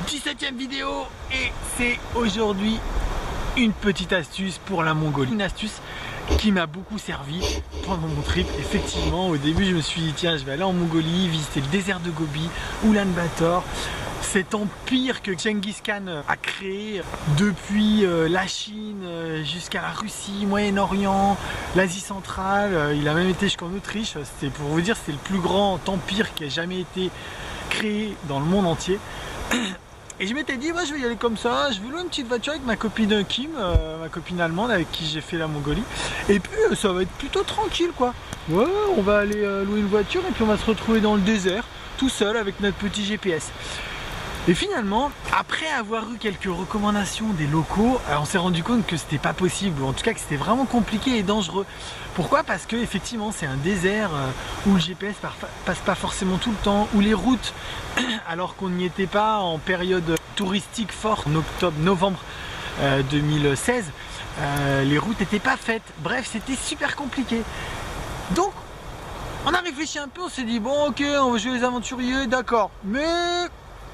17e vidéo et c'est aujourd'hui une petite astuce pour la Mongolie. Une astuce qui m'a beaucoup servi pendant mon trip. Effectivement, au début, je me suis dit tiens, je vais aller en Mongolie, visiter le désert de Gobi, Ulaanbaatar, cet empire que Genghis Khan a créé depuis la Chine jusqu'à la Russie, Moyen-Orient, l'Asie centrale. Il a même été jusqu'en Autriche. C'est pour vous dire, c'est le plus grand empire qui a jamais été créé dans le monde entier. Et je m'étais dit, moi je vais y aller comme ça, je vais louer une petite voiture avec ma copine Kim, ma copine allemande avec qui j'ai fait la Mongolie. Et puis ça va être plutôt tranquille quoi. Ouais, on va aller louer une voiture et puis on va se retrouver dans le désert, tout seul avec notre petit GPS. Et finalement, après avoir eu quelques recommandations des locaux, on s'est rendu compte que c'était pas possible, ou en tout cas que c'était vraiment compliqué et dangereux. Pourquoi? Parce que effectivement c'est un désert où le GPS passe pas forcément tout le temps, où les routes, alors qu'on n'y était pas en période touristique forte, en octobre-novembre 2016, les routes n'étaient pas faites. Bref, c'était super compliqué. Donc, on a réfléchi un peu, on s'est dit bon ok, on va jouer les aventuriers, d'accord, mais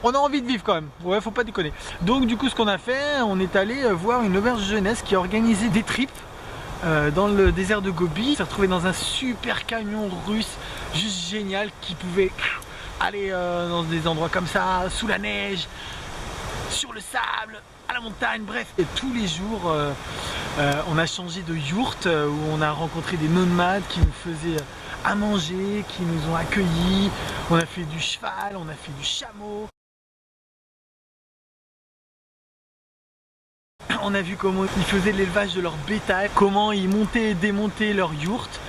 on a envie de vivre quand même, ouais, faut pas déconner. Donc du coup ce qu'on a fait, on est allé voir une auberge de jeunesse qui a organisé des trips dans le désert de Gobi. On s'est retrouvé dans un super camion russe, juste génial, qui pouvait aller dans des endroits comme ça, sous la neige, sur le sable, à la montagne, bref. Et tous les jours, on a changé de yourte, où on a rencontré des nomades qui nous faisaient à manger, qui nous ont accueillis. On a fait du cheval, on a fait du chameau. On a vu comment ils faisaient l'élevage de leur bétail, comment ils montaient et démontaient leur yourte,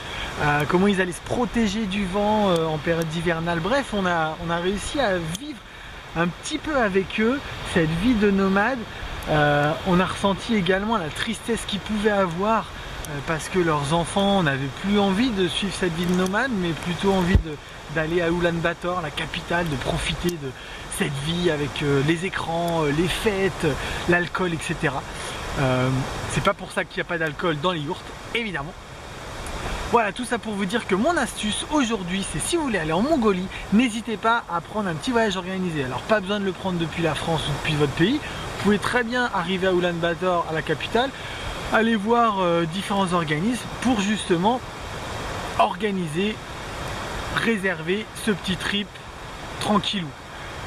comment ils allaient se protéger du vent en période hivernale. Bref, on a réussi à vivre un petit peu avec eux cette vie de nomade. On a ressenti également la tristesse qu'ils pouvaient avoir parce que leurs enfants n'avaient plus envie de suivre cette vie de nomade, mais plutôt envie d'aller à Ulaanbaatar, la capitale, de profiter de cette vie avec les écrans, les fêtes, l'alcool, etc. C'est pas pour ça qu'il n'y a pas d'alcool dans les yourtes, évidemment. Voilà, tout ça pour vous dire que mon astuce aujourd'hui, c'est si vous voulez aller en Mongolie, n'hésitez pas à prendre un petit voyage organisé. Alors pas besoin de le prendre depuis la France ou depuis votre pays. Vous pouvez très bien arriver à Ulaanbaatar, à la capitale, aller voir différents organismes pour justement organiser, réserver ce petit trip tranquillou.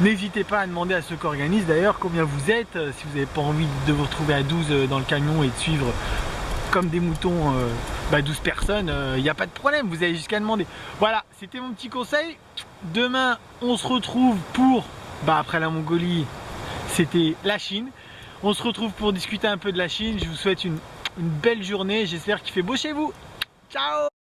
N'hésitez pas à demander à ceux qui organisent d'ailleurs combien vous êtes, si vous n'avez pas envie de vous retrouver à 12 dans le camion et de suivre comme des moutons 12 personnes, il n'y a pas de problème, vous avez jusqu'à demander. Voilà, c'était mon petit conseil. Demain, on se retrouve pour, après la Mongolie, c'était la Chine. On se retrouve pour discuter un peu de la Chine. Je vous souhaite une belle journée, j'espère qu'il fait beau chez vous. Ciao!